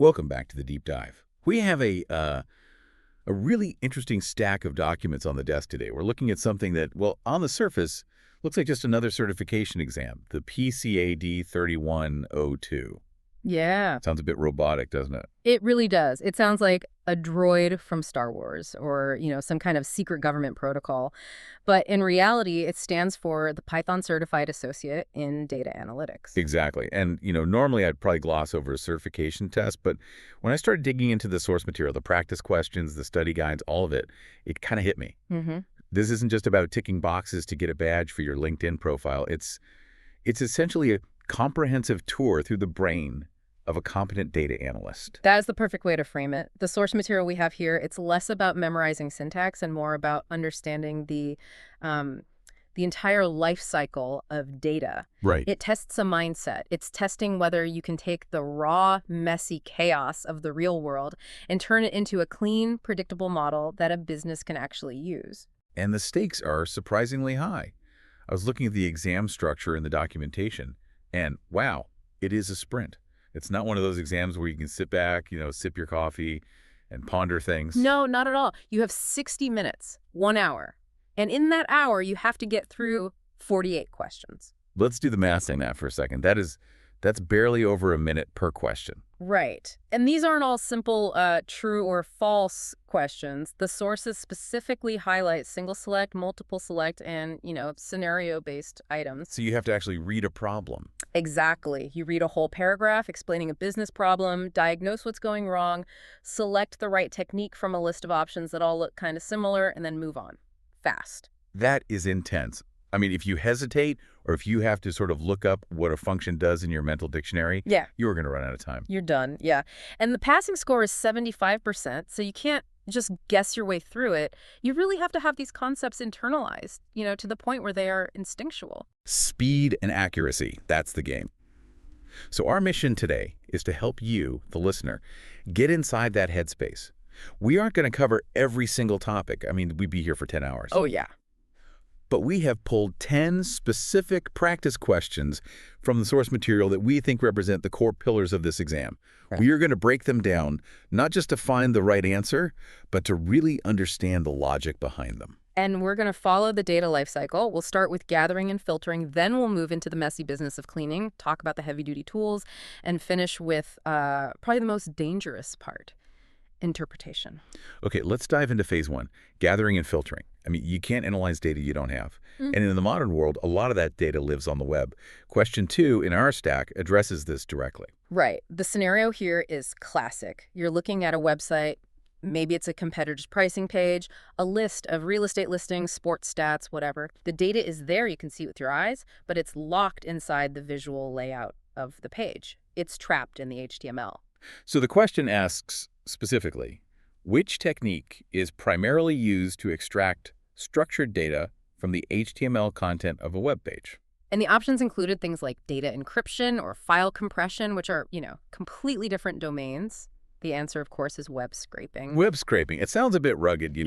Welcome back to the deep dive. We have a really interesting stack of documents on the desk today. We're looking at something that, well, on the surface, looks like just another certification exam, the PCAD-31-02. Yeah, Sounds a bit robotic, doesn't it? it really does. It sounds like a droid from Star Wars or, some kind of secret government protocol. But in reality, it stands for the Python Certified Associate in Data Analytics. Exactly. And, normally I'd probably gloss over a certification test, but when I started digging into the source material, the practice questions, the study guides, all of it, it kind of hit me. Mm-hmm. This isn't just about ticking boxes to get a badge for your LinkedIn profile. It's essentially a comprehensive tour through the brain of a competent data analyst. That is the perfect way to frame it. The source material we have here, it's less about memorizing syntax and more about understanding the entire life cycle of data. Right. It tests a mindset. It's testing whether you can take the raw, messy chaos of the real world and turn it into a clean, predictable model that a business can actually use. And the stakes are surprisingly high. I was looking at the exam structure in the documentation, and wow, it is a sprint. It's not one of those exams where you can sit back, sip your coffee and ponder things. No, not at all. You have 60 minutes, 1 hour. And in that hour, you have to get through 48 questions. Let's do the math on that for a second. That's barely over a minute per question. Right. And these aren't all simple true or false questions. The sources specifically highlight single select, multiple select, and, scenario-based items. So you have to actually read a problem. Exactly. You read a whole paragraph explaining a business problem, diagnose what's going wrong, select the right technique from a list of options that all look kind of similar, and then move on. Fast. That is intense. I mean, if you hesitate or if you have to sort of look up what a function does in your mental dictionary, Yeah. you are going to run out of time. You're done. Yeah. And the passing score is 75%, so you can't just guess your way through it. You really have to have these concepts internalized, to the point where they are instinctual. Speed and accuracy, that's the game. So our mission today is to help you, the listener, get inside that headspace. We aren't going to cover every single topic. I mean, we'd be here for 10 hours. Oh, yeah. But we have pulled 10 specific practice questions from the source material that we think represent the core pillars of this exam. Right. We are going to break them down, not just to find the right answer, but to really understand the logic behind them. And we're going to follow the data lifecycle. We'll start with gathering and filtering, then we'll move into the messy business of cleaning, talk about the heavy-duty tools, and finish with probably the most dangerous part, interpretation. Okay, let's dive into phase one, gathering and filtering. I mean, you can't analyze data you don't have. And in the modern world, a lot of that data lives on the web. Question 2 in our stack addresses this directly. Right. The scenario here is classic. You're looking at a website. Maybe it's a competitor's pricing page, a list of real estate listings, sports stats, whatever. The data is there, you can see it with your eyes, but it's locked inside the visual layout of the page. It's trapped in the HTML. So the question asks specifically, which technique is primarily used to extract structured data from the HTML content of a web page? And the options included things like data encryption or file compression, which are, completely different domains. The answer, of course, is web scraping. Web scraping. It sounds a bit rugged,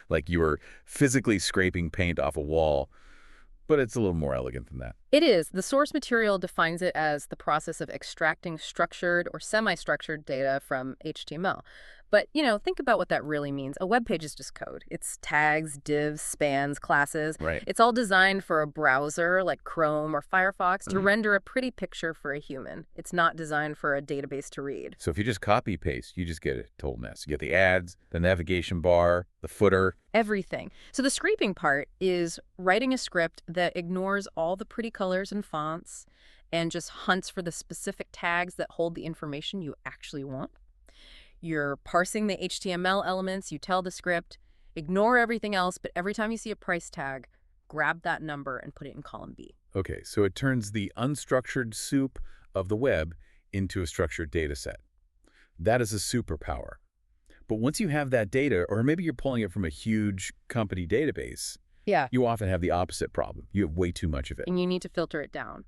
like you were physically scraping paint off a wall, but it's a little more elegant than that. It is. The source material defines it as the process of extracting structured or semi-structured data from HTML. But, think about what that really means. A web page is just code. It's tags, divs, spans, classes. Right. It's all designed for a browser like Chrome or Firefox to render a pretty picture for a human. It's not designed for a database to read. So if you just copy-paste, you just get a total mess. You get the ads, the navigation bar, the footer. Everything. So the scraping part is writing a script that ignores all the pretty colors and fonts and just hunts for the specific tags that hold the information you actually want. You're parsing the HTML elements, you tell the script, ignore everything else, but every time you see a price tag, grab that number and put it in column B. Okay, so it turns the unstructured soup of the web into a structured data set. That is a superpower. But once you have that data, or maybe you're pulling it from a huge company database, you often have the opposite problem. You have way too much of it. And you need to filter it down.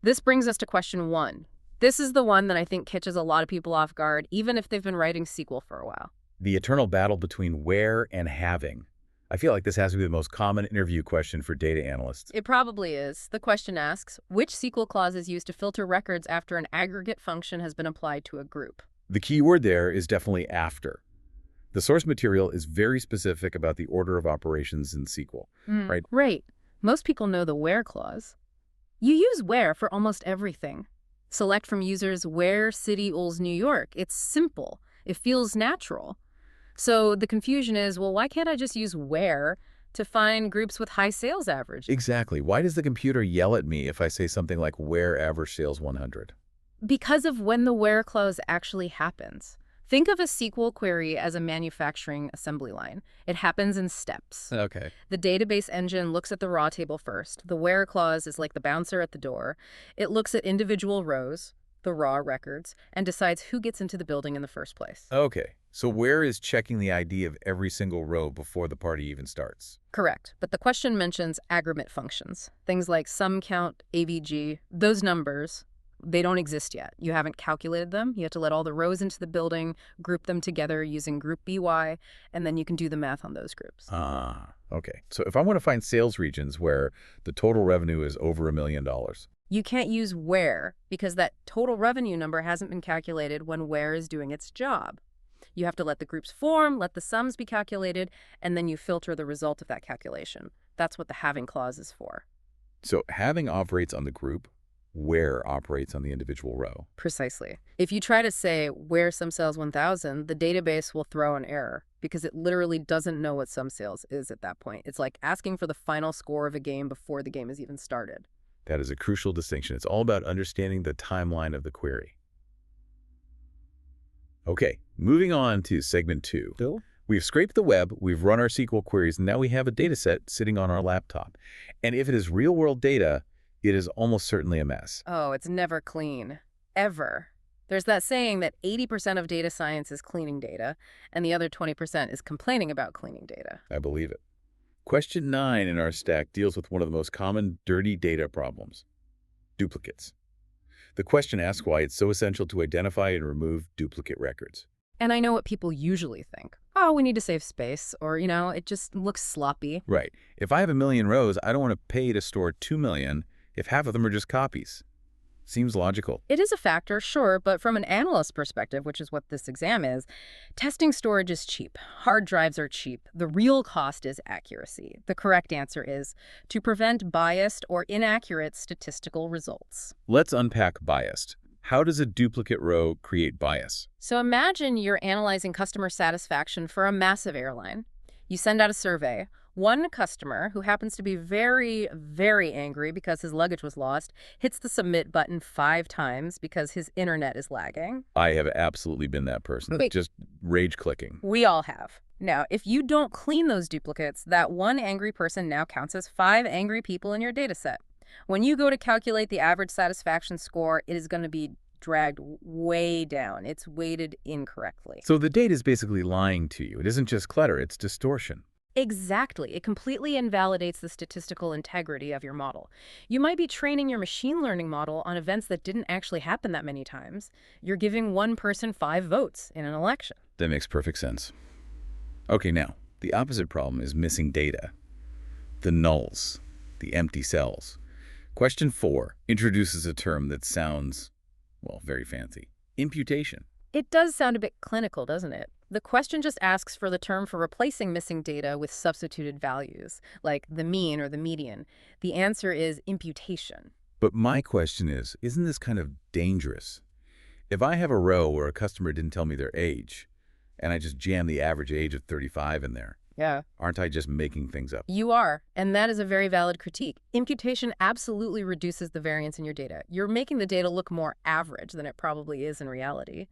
This brings us to question 1. This is the one that I think catches a lot of people off guard, even if they've been writing SQL for a while. The eternal battle between where and having. I feel like this has to be the most common interview question for data analysts. It probably is. The question asks, which SQL clause is used to filter records after an aggregate function has been applied to a group? The key word there is definitely after. The source material is very specific about the order of operations in SQL, right? Right. Most people know the where clause. You use where for almost everything. Select from users where city owns New York. It's simple. It feels natural. So the confusion is, well, why can't I just use where to find groups with high sales average? Exactly. Why does the computer yell at me if I say something like where average sales 100? Because of when the where clause actually happens. Think of a SQL query as a manufacturing assembly line. It happens in steps. Okay. The database engine looks at the raw table first. The where clause is like the bouncer at the door. It looks at individual rows, the raw records, and decides who gets into the building in the first place. Okay. So where is checking the ID of every single row before the party even starts? Correct. But the question mentions aggregate functions. Things like sum count, AVG, those numbers, they don't exist yet. You haven't calculated them. You have to let all the rows into the building, group them together using group BY, and then you can do the math on those groups. Ah, okay. So if I want to find sales regions where the total revenue is over $1 million, You can't use where because that total revenue number hasn't been calculated when where is doing its job. You have to let the groups form, let the sums be calculated, and then you filter the result of that calculation. That's what the having clause is for. so having operates on the group, where operates on the individual row. Precisely. If you try to say where sum sales 1000, the database will throw an error because it literally doesn't know what sum sales is at that point. It's like asking for the final score of a game before the game has even started. That is a crucial distinction. It's all about understanding the timeline of the query. Okay, moving on to segment 2. Bill? We've scraped the web, we've run our SQL queries, and now we have a data set sitting on our laptop. And if it is real-world data, it is almost certainly a mess. Oh, it's never clean. Ever. There's that saying that 80% of data science is cleaning data, and the other 20% is complaining about cleaning data. I believe it. Question 9 in our stack deals with one of the most common dirty data problems: duplicates. The question asks why it's so essential to identify and remove duplicate records. And I know what people usually think. Oh, we need to save space, or, it just looks sloppy. Right. If I have 1 million rows, I don't want to pay to store 2 million if half of them are just copies. Seems logical. It is a factor, sure, but from an analyst perspective, which is what this exam is, testing storage is cheap. Hard drives are cheap. The real cost is accuracy. The correct answer is to prevent biased or inaccurate statistical results. Let's unpack biased. How does a duplicate row create bias? So imagine you're analyzing customer satisfaction for a massive airline. You send out a survey. One customer, who happens to be very, very angry because his luggage was lost, hits the submit button 5 times because his internet is lagging. I have absolutely been that person. Wait. Just rage clicking. We all have. Now, if you don't clean those duplicates, that one angry person now counts as 5 angry people in your data set. When you go to calculate the average satisfaction score, it is going to be dragged way down. It's weighted incorrectly. So the data is basically lying to you. It isn't just clutter, it's distortion. Exactly. It completely invalidates the statistical integrity of your model. You might be training your machine learning model on events that didn't actually happen that many times. You're giving one person 5 votes in an election. That makes perfect sense. Okay, now, the opposite problem is missing data. The nulls, the empty cells. Question 4 introduces a term that sounds, well, very fancy. Imputation. It does sound a bit clinical, doesn't it? The question just asks for the term for replacing missing data with substituted values, like the mean or the median. The answer is imputation. But my question is, isn't this kind of dangerous? If I have a row where a customer didn't tell me their age, and I just jam the average age of 35 in there, Yeah. aren't I just making things up? You are, and that is a very valid critique. Imputation absolutely reduces the variance in your data. You're making the data look more average than it probably is in reality.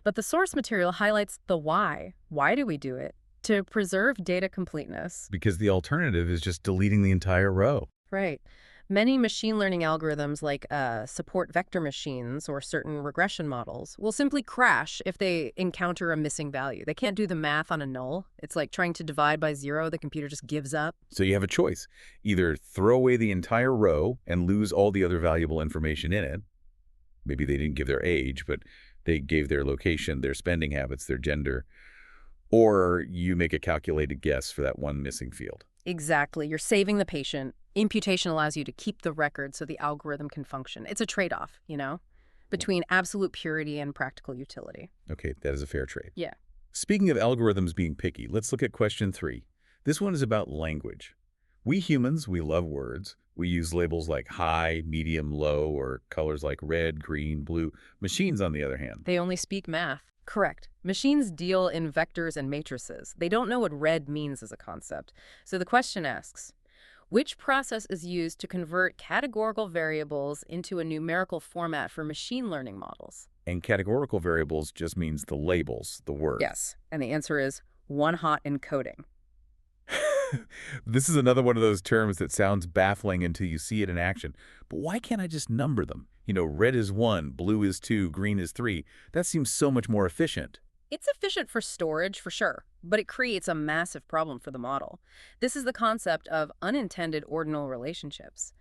But the source material highlights the why. Why do we do it? To preserve data completeness. Because the alternative is just deleting the entire row. Right. Many machine learning algorithms like support vector machines or certain regression models will simply crash if they encounter a missing value. They can't do the math on a null. It's like trying to divide by 0. The computer just gives up. So you have a choice. Either throw away the entire row and lose all the other valuable information in it. Maybe they didn't give their age, but they gave their location, their spending habits, their gender. Or you make a calculated guess for that one missing field. Exactly. You're saving the patient. Imputation allows you to keep the record so the algorithm can function. It's a trade-off, between absolute purity and practical utility. Okay, that is a fair trade. Yeah. Speaking of algorithms being picky, let's look at question 3. This one is about language. We humans, we love words. We use labels like high, medium, low, or colors like red, green, blue. Machines, on the other hand, They only speak math. Correct. Machines deal in vectors and matrices. They don't know what red means as a concept. So the question asks, which process is used to convert categorical variables into a numerical format for machine learning models? and categorical variables just means the labels, the word. Yes. And the answer is one-hot encoding. This is another one of those terms that sounds baffling until you see it in action. But why can't I just number them? You know, red is 1, blue is 2, green is 3. That seems so much more efficient. It's efficient for storage, for sure, but it creates a massive problem for the model. This is the concept of unintended ordinal relationships.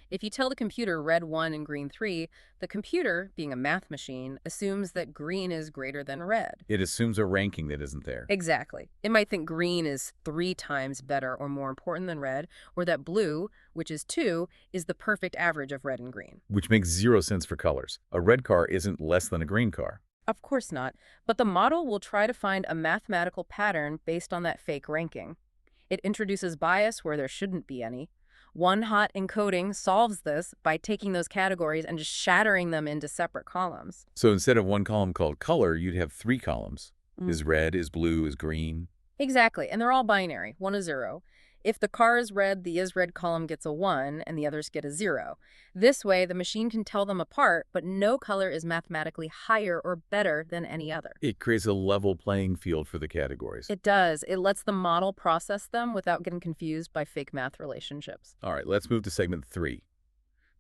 If you tell the computer red 1 and green 3, the computer, being a math machine, assumes that green is greater than red. It assumes a ranking that isn't there. Exactly. It might think green is 3 times better or more important than red, or that blue, which is 2, is the perfect average of red and green. Which makes zero sense for colors. A red car isn't less than a green car. Of course not, but the model will try to find a mathematical pattern based on that fake ranking. It introduces bias where there shouldn't be any. One-hot encoding solves this by taking those categories and just shattering them into separate columns. So instead of one column called color, you'd have 3 columns. Mm. Is red, is blue, is green. Exactly, and they're all binary, 1 or 0. If the car is red, the is-red column gets a 1, and the others get a 0. This way, the machine can tell them apart, but no color is mathematically higher or better than any other. It creates a level playing field for the categories. It does. It lets the model process them without getting confused by fake math relationships. All right, let's move to segment 3.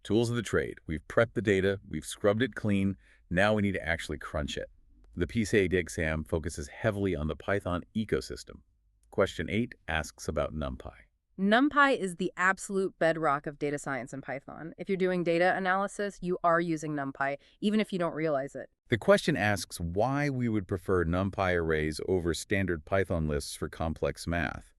Tools of the trade. We've prepped the data, we've scrubbed it clean, now we need to actually crunch it. The PCAD exam focuses heavily on the Python ecosystem. Question 8 asks about NumPy. NumPy is the absolute bedrock of data science in Python. If you're doing data analysis, you are using NumPy, even if you don't realize it. The question asks why we would prefer NumPy arrays over standard Python lists for complex math.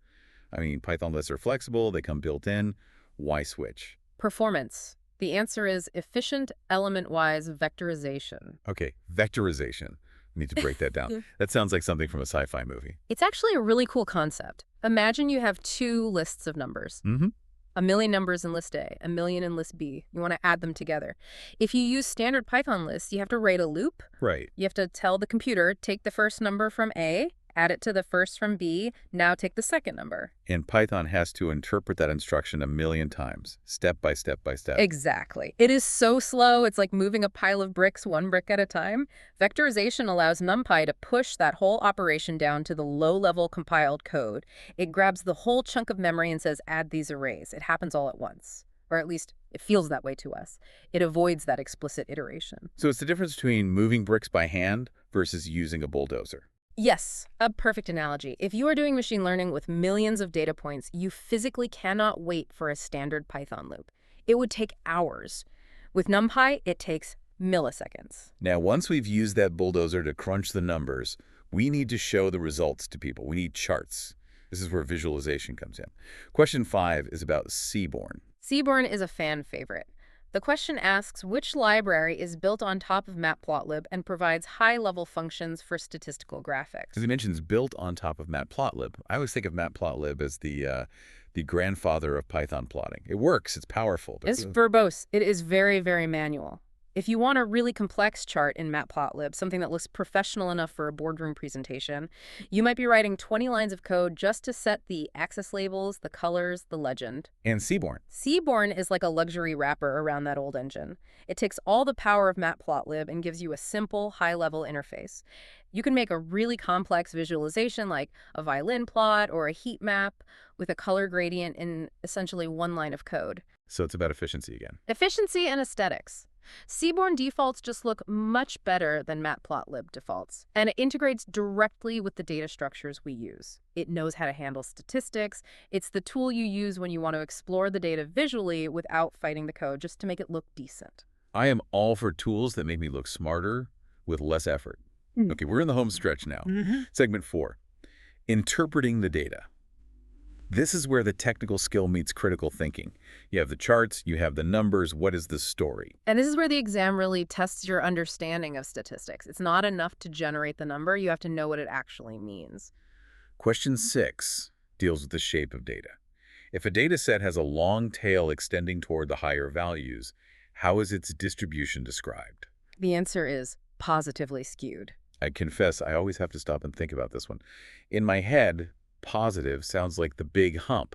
I mean, Python lists are flexible, they come built in. Why switch? Performance. The answer is efficient element-wise vectorization. Okay, vectorization. I need to break that down. That sounds like something from a sci-fi movie. It's actually a really cool concept. Imagine you have 2 lists of numbers. Mm-hmm. A million numbers in list A, a million in list B. You want to add them together. If you use standard Python lists, you have to write a loop. Right. You have to tell the computer, take the first number from A, add it to the first from B, now take the second number. And Python has to interpret that instruction a million times, step by step by step. Exactly. It is so slow, it's like moving a pile of bricks 1 brick at a time. Vectorization allows NumPy to push that whole operation down to the low-level compiled code. It grabs the whole chunk of memory and says, add these arrays. It happens all at once. Or at least, it feels that way to us. It avoids that explicit iteration. So it's the difference between moving bricks by hand versus using a bulldozer. Yes, a perfect analogy. If you are doing machine learning with millions of data points, you physically cannot wait for a standard Python loop. It would take hours. With NumPy, it takes milliseconds. Now, once we've used that bulldozer to crunch the numbers, we need to show the results to people. We need charts. This is where visualization comes in. Question 5 is about Seaborn. Seaborn is a fan favorite. The question asks which library is built on top of Matplotlib and provides high-level functions for statistical graphics. As he mentions, built on top of Matplotlib. I always think of Matplotlib as the grandfather of Python plotting. It works. It's powerful. But It's verbose. It is very, very manual. If you want a really complex chart in Matplotlib, something that looks professional enough for a boardroom presentation, you might be writing 20 lines of code just to set the axis labels, the colors, the legend. And Seaborn. Seaborn is like a luxury wrapper around that old engine. It takes all the power of Matplotlib and gives you a simple, high-level interface. You can make a really complex visualization like a violin plot or a heat map with a color gradient in essentially 1 line of code. So it's about efficiency again. Efficiency and aesthetics. Seaborn defaults just look much better than Matplotlib defaults, and it integrates directly with the data structures we use. It knows how to handle statistics. It's the tool you use when you want to explore the data visually without fighting the code, just to make it look decent. I am all for tools that make me look smarter with less effort. Okay, we're in the home stretch now. Segment 4, interpreting the data. This is where the technical skill meets critical thinking. You have the charts, you have the numbers, what is the story? And this is where the exam really tests your understanding of statistics. It's not enough to generate the number. You have to know what it actually means. Question 6 deals with the shape of data. If a data set has a long tail extending toward the higher values, how is its distribution described? The answer is positively skewed. I confess, I always have to stop and think about this one. In my head, positive sounds like the big hump.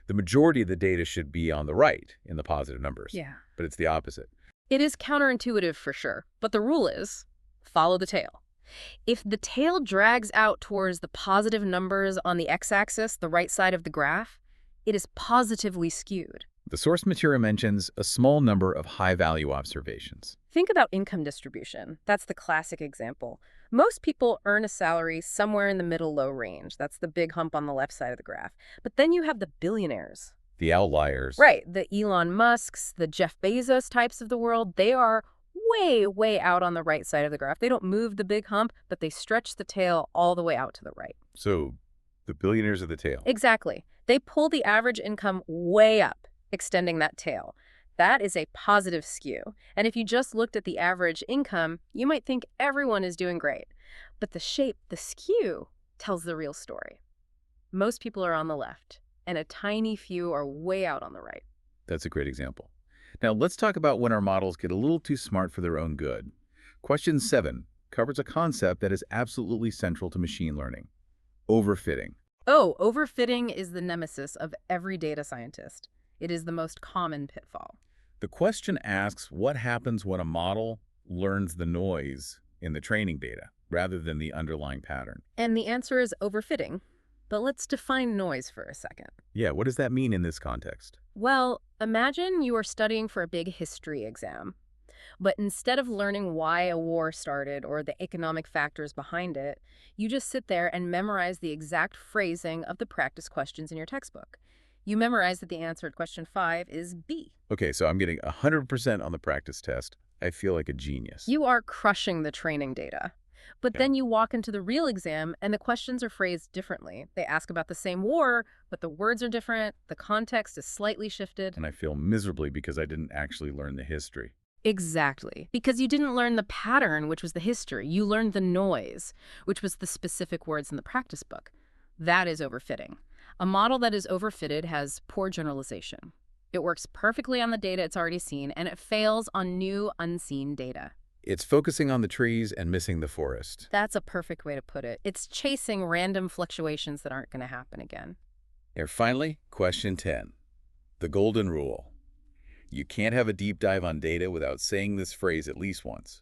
The majority of the data should be on the right in the positive numbers. Yeah. But it's the opposite. It is counterintuitive for sure, but the rule is follow the tail. If the tail drags out towards the positive numbers on the x-axis, the right side of the graph, it is positively skewed. The source material mentions a small number of high-value observations. Think about income distribution. That's the classic example. Most people earn a salary somewhere in the middle low range. That's the big hump on the left side of the graph. But then you have the billionaires. The outliers. Right. The Elon Musks, the Jeff Bezos types of the world, they are way, way out on the right side of the graph. They don't move the big hump, but they stretch the tail all the way out to the right. So, the billionaires of the tail. Exactly. They pull the average income way up, extending that tail. That is a positive skew. And if you just looked at the average income, you might think everyone is doing great. But the shape, the skew, tells the real story. Most people are on the left, and a tiny few are way out on the right. That's a great example. Now, let's talk about when our models get a little too smart for their own good. Question 7 covers a concept that is absolutely central to machine learning: overfitting. Oh, overfitting is the nemesis of every data scientist. It is the most common pitfall. The question asks what happens when a model learns the noise in the training data rather than the underlying pattern. And the answer is overfitting. But let's define noise for a second. Yeah, what does that mean in this context? Well, imagine you are studying for a big history exam. But instead of learning why a war started or the economic factors behind it, you just sit there and memorize the exact phrasing of the practice questions in your textbook. You memorize that the answer to question 5 is B. Okay, so I'm getting 100% on the practice test. I feel like a genius. You are crushing the training data. But then you walk into the real exam and the questions are phrased differently. They ask about the same war, but the words are different, the context is slightly shifted. And I feel miserably because I didn't actually learn the history. Exactly. Because you didn't learn the pattern, which was the history. You learned the noise, which was the specific words in the practice book. That is overfitting. A model that is overfitted has poor generalization. It works perfectly on the data it's already seen, and it fails on new, unseen data. It's focusing on the trees and missing the forest. That's a perfect way to put it. It's chasing random fluctuations that aren't going to happen again. And finally, question 10. The golden rule. You can't have a deep dive on data without saying this phrase at least once.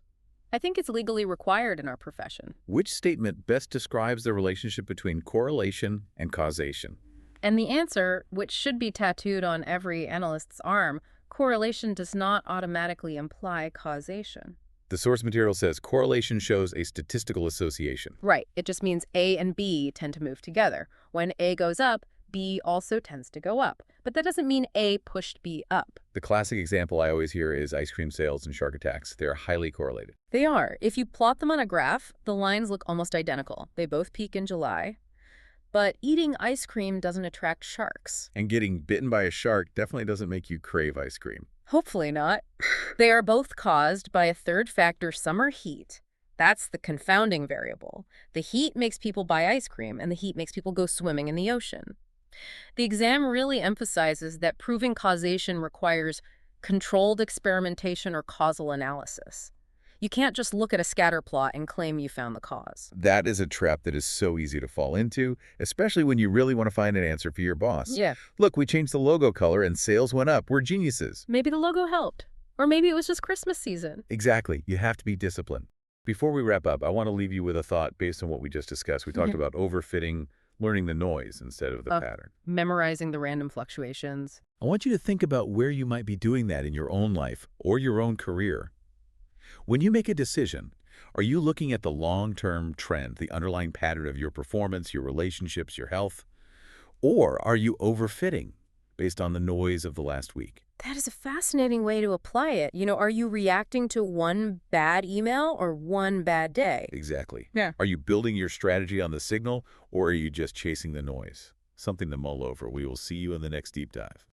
I think it's legally required in our profession. Which statement best describes the relationship between correlation and causation? And the answer, which should be tattooed on every analyst's arm, correlation does not automatically imply causation. The source material says correlation shows a statistical association. Right. It just means A and B tend to move together. When A goes up, B also tends to go up. But that doesn't mean A pushed B up. The classic example I always hear is ice cream sales and shark attacks. They are highly correlated. They are. If you plot them on a graph, the lines look almost identical. They both peak in July. But eating ice cream doesn't attract sharks. And getting bitten by a shark definitely doesn't make you crave ice cream. Hopefully not. They are both caused by a third factor, summer heat. That's the confounding variable. The heat makes people buy ice cream, and the heat makes people go swimming in the ocean. The exam really emphasizes that proving causation requires controlled experimentation or causal analysis. You can't just look at a scatter plot and claim you found the cause. That is a trap that is so easy to fall into, especially when you really want to find an answer for your boss. Yeah. Look, we changed the logo color and sales went up. We're geniuses. Maybe the logo helped. Or maybe it was just Christmas season. Exactly. You have to be disciplined. Before we wrap up, I want to leave you with a thought based on what we just discussed. We talked about overfitting, learning the noise instead of the pattern. Memorizing the random fluctuations. I want you to think about where you might be doing that in your own life or your own career. When you make a decision, are you looking at the long-term trend, the underlying pattern of your performance, your relationships, your health? Or are you overfitting based on the noise of the last week? That is a fascinating way to apply it. Are you reacting to one bad email or one bad day? Exactly. Yeah. Are you building your strategy on the signal, or are you just chasing the noise? Something to mull over. We will see you in the next deep dive.